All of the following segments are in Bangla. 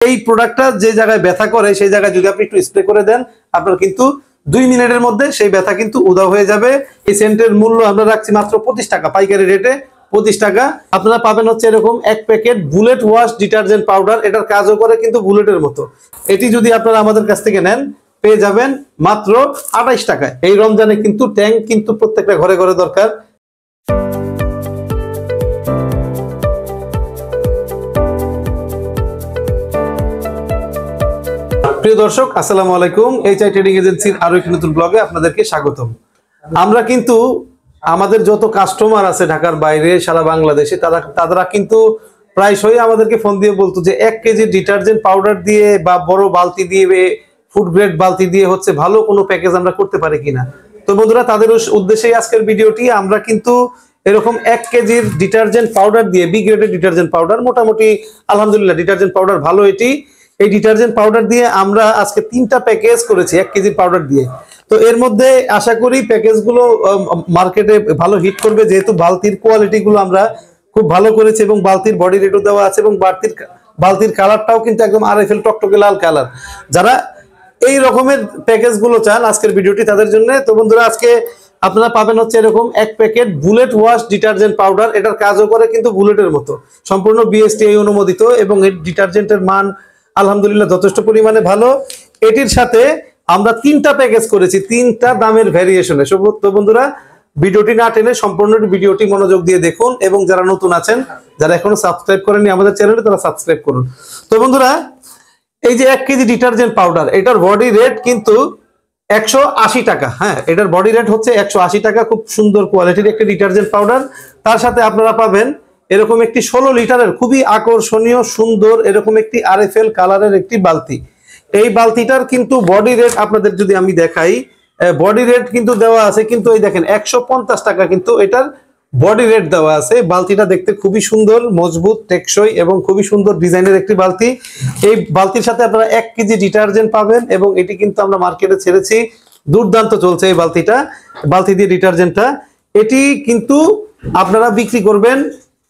এই প্রোডাক্টটা যে জায়গায় ব্যথা করে সেই জায়গায় যদি আপনি একটু স্প্রে করে দেন, আপনার কিন্তু 2 মিনিটের মধ্যে সেই ব্যথা কিন্তু উধাও হয়ে যাবে। এই সেন্টের মূল্য আমরা রাখছি মাত্র 25 টাকা, পাইকারি রেটে 25 টাকা। আপনারা পাবেন হচ্ছে এরকম এক packet bullet wash detergent powder. এটার কাজও করে কিন্তু বুলেটের মতো। এটি যদি আপনারা আমাদের কাছ থেকে নেন পেয়ে যাবেন মাত্র 28 টাকায়। এই রমজানে কিন্তু ট্যাঙ্ক কিন্তু প্রত্যেকটা ঘরে ঘরে দরকার। প্রিয় দর্শক, আসসালামু আলাইকুম। এইচআই ট্রেডিং এজেন্সির আরো একটি নতুন ব্লগে আপনাদেরকে স্বাগতম। আমরা কিন্তু আমাদের যত কাস্টমার আছে ঢাকার বাইরে সারা বাংলাদেশে তারা কিন্তু প্রায়শই আমাদেরকে ফোন দিয়ে বলতো যে 1 কেজি ডিটারজেন্ট পাউডার দিয়ে বা বড় বালতি দিয়ে ফুড গ্রেড বালতি দিয়ে হচ্ছে ভালো কোনো প্যাকেজ আমরা করতে পারি কিনা। তো বন্ধুরা, তাদের উদ্দেশ্যেই আজকের ভিডিওটি। আমরা কিন্তু এরকম 1 কেজির ডিটারজেন্ট পাউডার দিয়ে, বি গ্রেডের ডিটারজেন্ট পাউডার, মোটামুটি আলহামদুলিল্লাহ ডিটারজেন্ট পাউডার ভালো। এই ডিটারজেন্ট পাউডার দিয়ে আমরা আজকে 3টা প্যাকেজ করেছি 1 কেজির পাউডার দিয়ে। তো এর মধ্যে আশা করি প্যাকেজগুলো মার্কেটে ভালো হিট করবে, যেহেতু বালতির কোয়ালিটি গুলো আমরা খুব ভালো করেছি এবং বালতির বডি রেটও দেওয়া আছে এবং বালতির কালারটাও কিন্তু একদম আরএফএল টকটকে লাল কালার। যারা এই রকমের প্যাকেজগুলো চান আজকের ভিডিওটি তাদের জন্য। তো বন্ধুরা, আজকে আপনারা পাবেন হচ্ছে এরকম 1 packet bullet wash detergent powder. এটার কাজও করে কিন্তু বুলেটের মতো, সম্পূর্ণ বিএসটিআই অনুমোদিত এবং এই ডিটারজেন্টের মান আলহামদুলিল্লাহ যথেষ্ট পরিমাণে ভালো। এটির সাথে আমরা 3টা প্যাকেজ করেছি, 3টা দামের ভ্যারিয়েশনে। তো বন্ধুরা, ভিডিওটি না টেনে সম্পূর্ণ ভিডিওটি মনোযোগ দিয়ে দেখুন এবং যারা নতুন আছেন, যারা এখনো সাবস্ক্রাইব করেননি আমাদের চ্যানেলে, তারা সাবস্ক্রাইব করুন। তো বন্ধুরা, এই যে 1 কেজি ডিটারজেন্ট পাউডার, এটার বডি রেট কিন্তু 180 টাকা। হ্যাঁ, এটার বডি রেট হচ্ছে 180 টাকা। খুব সুন্দর কোয়ালিটির একটি ডিটারজেন্ট পাউডার। তার সাথে আপনারা পাবেন এরকম একটি 16 লিটারের খুবই আকর্ষণীয় সুন্দর এরকম একটি আরএফএল কালারের একটি বালতি। এই বালতিটার কিন্তু বডি রেট আপনাদের যদি আমি দেখাই, বডি রেট কিন্তু দেওয়া আছে, কিন্তু এই দেখেন 150 টাকা কিন্তু এটার বডি রেট দেওয়া আছে। বালতিটা দেখতে খুবই সুন্দর, মজবুত, টেকসই এবং খুবই সুন্দর ডিজাইনের একটি বালতি। এই বালতির সাথে আপনারা 1 কেজি ডিটারজেন্ট পাবেন এবং এটি কিন্তু আমরা মার্কেটে ছেড়েছি। দুর্দান্ত চলছে এই বালতি দিয়ে ডিটারজেন্টটা। এটি কিন্তু আপনারা বিক্রি করবেন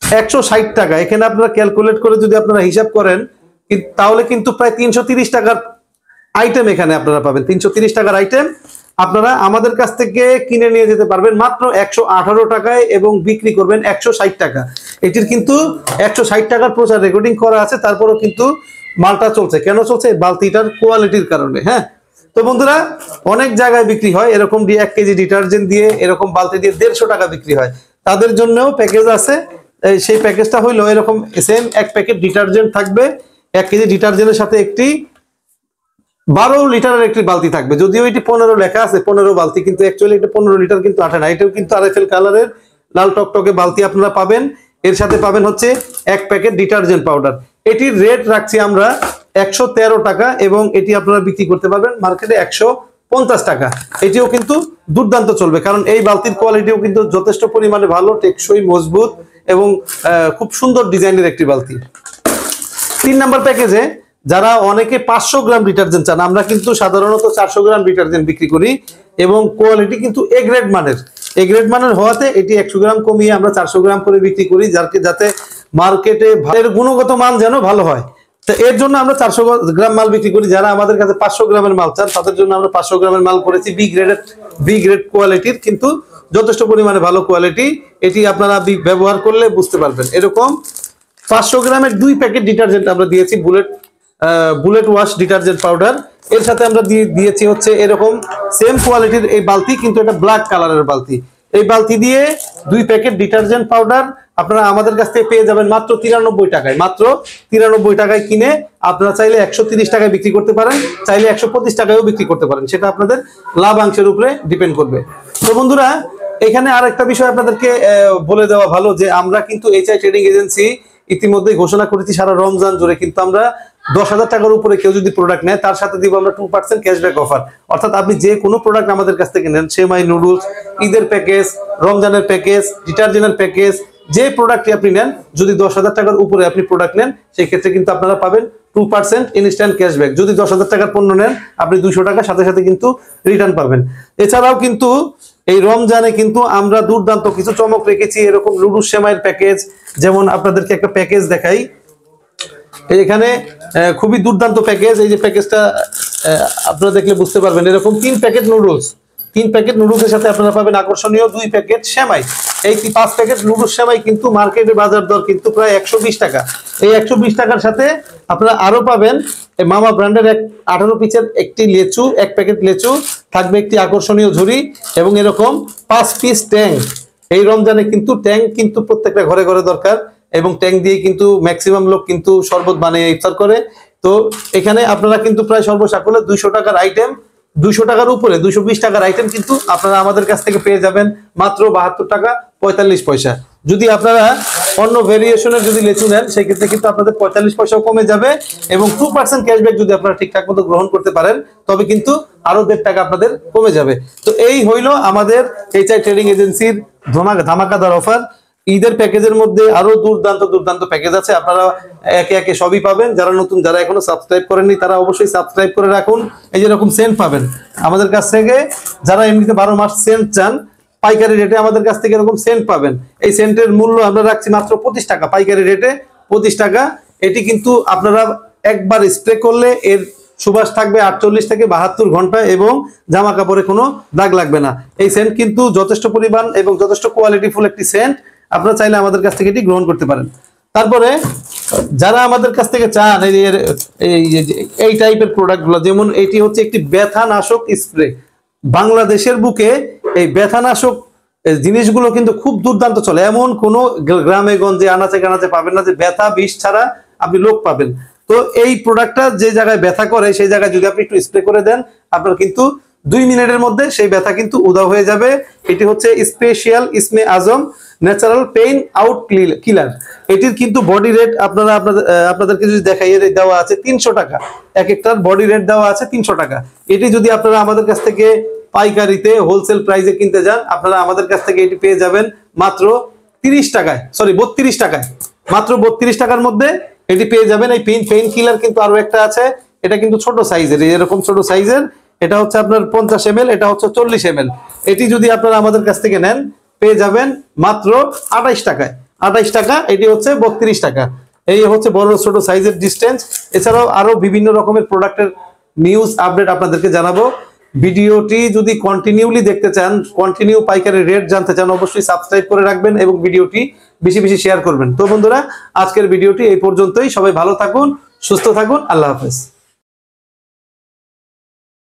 160 টাকা। এখানে আপনারা ক্যালকুলেট করে যদি আপনারা হিসাব করেন তাহলে কিন্তু প্রায় 330 টাকার আইটেম এখানে আপনারা পাবেন। 330 টাকার আইটেম আপনারা আমাদের কাছ থেকে কিনে নিয়ে যেতে পারবেন মাত্র 118 টাকায় এবং বিক্রি করবেন 160 টাকা। এটির কিন্তু 160 টাকার প্রচার রেকর্ডিং করা আছে, তারপরও কিন্তু মালটা চলছে। কেন চলছে? বালতিটার কোয়ালিটির কারণে। হ্যাঁ, তো বন্ধুরা, অনেক জায়গায় বিক্রি হয় এরকম 1 কেজি ডিটারজেন্ট দিয়ে, এরকম বালতি দিয়ে 150 টাকা বিক্রি হয়। তাদের জন্যও প্যাকেজ আছে। সেই প্যাকেজটা হইলো এরকম সেম 1 প্যাকেট ডিটারজেন্ট থাকবে। 1 কেজি ডিটারজেন্টের সাথে একটি 12 লিটারের একটি বালতি থাকবে। যদিও এটি 15 লেখা আছে, 15 বালতি, কিন্তু অ্যাকচুয়ালি এটা 15 লিটার কিন্তু আঠে না। এটাও কিন্তু আরএফএল কালারের লাল টকটকে বালতি আপনারা পাবেন। এর সাথে পাবেন হচ্ছে 1 প্যাকেট ডিটারজেন্ট পাউডার। এটির রেট রাখছি আমরা 113 টাকা এবং এটি আপনারা বিক্রি করতে পারবেন মার্কেটে 150 টাকা। এটিও কিন্তু দুর্দান্ত চলবে, কারণ এই বালতির কোয়ালিটিও কিন্তু যথেষ্ট পরিমাণে ভালো, টেকসই, মজবুত এবং খুব সুন্দর ডিজাইনের একটি বালতি। 3 নাম্বার প্যাকেজে যারা অনেকে 500 গ্রাম ডিটারজেন্ট চান, আমরা কিন্তু সাধারণত 400 গ্রাম ডিটারজেন্ট বিক্রি করি এবং কোয়ালিটি কিন্তু এ গ্রেড মানের হওয়াতে এটি 100 গ্রাম কমিয়ে আমরা 400 গ্রাম করে বিক্রি করি, যাতে মার্কেটে এর গুণগত মান যেন ভালো হয়। তো এর জন্য আমরা 400 গ্রাম মাল বিক্রি করি। যারা আমাদের কাছে 500 গ্রামের মাল চান তাদের জন্য আমরা 500 গ্রামের মাল করেছি বি গ্রেড কোয়ালিটির, কিন্তু যথেষ্ট পরিমাণে ভালো কোয়ালিটি। এটি আপনারা ব্যবহার করলে বুঝতে পারবেন। এরকম 500 গ্রামের 2 প্যাকেট ডিটারজেন্ট আমরা দিয়েছি বুলেট ওয়াশ ডিটারজেন্ট পাউডার। এর সাথে আমরা দিয়েছি হচ্ছে এরকম সেম কোয়ালিটির এই বালতি, কিন্তু এটা ব্ল্যাক কালারের বালতি। এই বালতি দিয়ে 2 প্যাকেট ডিটারজেন্ট পাউডার আপনারা আমাদের কাছ থেকে পেয়ে যাবেন মাত্র 93 টাকায়। মাত্র 93 টাকায় কিনে আপনারা চাইলে 130 টাকায় বিক্রি করতে পারেন, চাইলে 125 টাকায়ও বিক্রি করতে পারেন। সেটা আপনাদের লাভাংশের উপরে ডিপেন্ড করবে। তো বন্ধুরা, এখানে আরেকটা বিষয় আপনাদেরকে বলে দেওয়া ভালো যে আমরা কিন্তু এইচআই ট্রেডিং এজেন্সি ইতিমধ্যে ঘোষণা করেছি সারা রমজান জুড়ে কিন্তু আমরা 10,000 টাকার উপরে কেউ যদি প্রোডাক্ট নেয় তার সাথে দিব আমরা 2% ক্যাশব্যাক অফার। অর্থাৎ আপনি যে কোনো প্রোডাক্ট আমাদের কাছ থেকে নেন, সেমাই, নুডলস, ঈদের প্যাকেজ, রমজানের প্যাকেজ, ডিটারজেন্টের প্যাকেজ, যে প্রোডাক্টটি আপনি নেন, যদি 10,000 টাকার উপরে আপনি প্রোডাক্ট নেন সেই ক্ষেত্রে কিন্তু আপনারা পাবেন 2% ইনস্ট্যান্ট ক্যাশব্যাক। যদি 10,000 টাকার পণ্য নেন আপনি 200 টাকা সাথে সাথে কিন্তু রিটার্ন পাবেন। এছাড়াও কিন্তু এই রমজানে কিন্তু আমরা দুর্দান্ত কিছু চমক রেখেছি। এরকম লুডুস সেমাইয়ের প্যাকেজ, যেমন আপনাদেরকে একটা প্যাকেজ দেখাই। এখানে খুবই দুর্দান্ত প্যাকেজ। এই যে প্যাকেজটা আপনারা দেখলে বুঝতে পারবেন, এরকম 3 প্যাকেট নুডলস, 3 প্যাকেট নুডলসের সাথে আপনারা পাবেন আকর্ষণীয় 2 প্যাকেট সেমাই। এই 5 প্যাকেট নুডলস সেমাই কিন্তু মার্কেটের বাজার দর কিন্তু প্রায় 120 টাকা। এই 120 টাকার সাথে আপনারা আরো পাবেন মামা ব্র্যান্ডের 18 পিসের একটি লেচু, 1 প্যাকেট লেচু থাকবে, একটি আকর্ষণীয় ঝুড়ি এবং এরকম 5 পিস ট্যাং। এই রমজানে কিন্তু ট্যাং কিন্তু প্রত্যেকটা ঘরে ঘরে দরকার, এবং ট্যাং দিয়ে কিন্তু ম্যাক্সিমাম লোক কিন্তু শরবত বানিয়ে ইফতার করে। তো এখানে আপনারা কিন্তু প্রায় সর্বসাকুল্যে 200 টাকার আইটেম, 200 টাকার উপরে 220 টাকার আইটেম কিন্তু আপনারা আমাদের কাছ থেকে পেয়ে যাবেন মাত্র 72 টাকা 45 পয়সা। যদি আপনারা অন্য ভেরিয়েশনের যদি লেচু নেন সেক্ষেত্রে কিন্তু আপনাদের 45 পয়সাও কমে যাবে, এবং 2% ক্যাশব্যাক যদি আপনারা ঠিকঠাক মতো গ্রহণ করতে পারেন তবে কিন্তু আরো 1.5 টাকা আপনাদের কমে যাবে। তো এই হইলো আমাদের এইচআই ট্রেডিং এজেন্সির ধামাকাদার অফার। ঈদের প্যাকেজের মধ্যে আরো দুর্দান্ত দুর্দান্ত প্যাকেজ আছে, আপনারা একে একে সবই পাবেন। যারা নতুন, যারা এখনো সাবস্ক্রাইব করেননি তারা অবশ্যই সাবস্ক্রাইব করে রাখুন। এই যে এরকম সেন্ট পাবেন আমাদের কাছ থেকে, যারা এমনিতে 12 মাস সেন্ট চান পাইকারি রেটে আমাদের কাছ থেকে এরকম সেন্ট পাবেন। এই সেন্টের মূল্য আমরা রাখছি মাত্র 25 টাকা, পাইকারি রেটে 25 টাকা। এটি কিন্তু আপনারা একবার স্প্রে করলে এর সুবাস থাকবে 48 থেকে 72 ঘন্টা, এবং জামা কাপড়ে কোনো দাগ লাগবে না। এই সেন্ট কিন্তু যথেষ্ট পরিমাণ এবং যথেষ্ট কোয়ালিটিফুল একটি সেন্ট, আপনারা চাইলে আমাদের কাছ থেকে এটি গ্রহণ করতে পারেন। তারপরে যারা আমাদের কাছ থেকে চান এই টাইপের প্রোডাক্টগুলো, যেমন এটি হচ্ছে একটি ব্যথানাশক স্প্রে। বাংলাদেশের বুকে এই ব্যথানাশক জিনিসগুলো কিন্তু খুব দুর্দান্ত চলে, এমন কোনো গ্রামে গঞ্জে আনাচে কানাচে পাবেন না যে ব্যথা বিষ ছাড়া আপনি লোক পাবেন। তো এই প্রোডাক্টটা যে জায়গায় ব্যথা করে সেই জায়গায় যদি আপনি একটু স্প্রে করে দেন, আপনার কিন্তু 2 মিনিটের মধ্যে সেই ব্যথা কিন্তু উধাও হয়ে যাবে। এটি হচ্ছে স্পেশাল ইসমে আজম ন্যাচারাল পেইন আউট কিলার। এটির কিন্তু বডি রেট আপনাদেরকে যদি দেখাই দেওয়া আছে 300 টাকা, এক একটার বডি রেট দেওয়া আছে 300 টাকা। এটি যদি আপনারা আমাদের কাছ থেকে পাইকারিতে হোলসেল প্রাইসে কিনতে যান, আপনারা আমাদের কাছ থেকে এটি পেয়ে যাবেন মাত্র 30 টাকায়, সরি 32 টাকায়, মাত্র 32 টাকার মধ্যে এটি পেয়ে যাবেন। এই পেইন কিলার কিন্তু আরো একটা আছে, এটা কিন্তু ছোট সাইজের, এরকম ছোট সাইজের, এটা হচ্ছে আপনার 50 ml, এটা হচ্ছে 40 ml। এটি যদি আপনারা আমাদের কাছ থেকে নেন পেয়ে যাবেন মাত্র 28 টাকায়, 28 টাকা। এটি হচ্ছে 32 টাকা। এই হচ্ছে বড় ছোট সাইজের ডিসটেন্স। এছাড়াও আরো বিভিন্ন রকমের প্রোডাক্টের নিউজ আপডেট আপনাদেরকে জানাবো। ভিডিওটি যদি কন্টিনিউলি দেখতে চান, কন্টিনিউ পাইকারি রেট জানতে চান, অবশ্যই সাবস্ক্রাইব করে রাখবেন এবং ভিডিওটি বেশি বেশি শেয়ার করবেন। তো বন্ধুরা, আজকের ভিডিওটি এই পর্যন্তই। সবাই ভালো থাকুন, সুস্থ থাকুন, আল্লাহ হাফেজ।